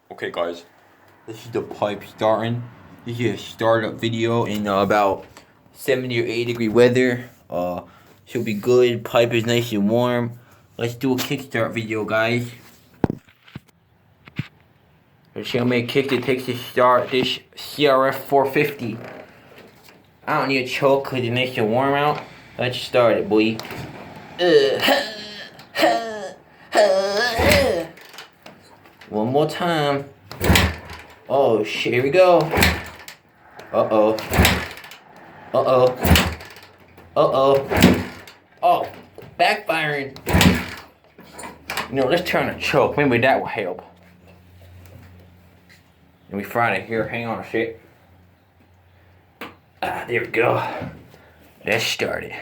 Okay guys, this is the pipe starting. This is a startup video in about 70 or 80 degree weather. Should be good. Pipe is nice and warm. Let's do a kickstart video, guys. Let's see how many kicks it takes to start this CRF 450. I don't need a choke because it's nice and warm out. Let's start it, boy. One more time. Oh shit, here we go. Uh-oh. Uh-oh. Uh-oh. Oh, backfiring. You know, let's turn a choke. Maybe that will help. Let me find it here. Hang on a sec. There we go. Let's start it.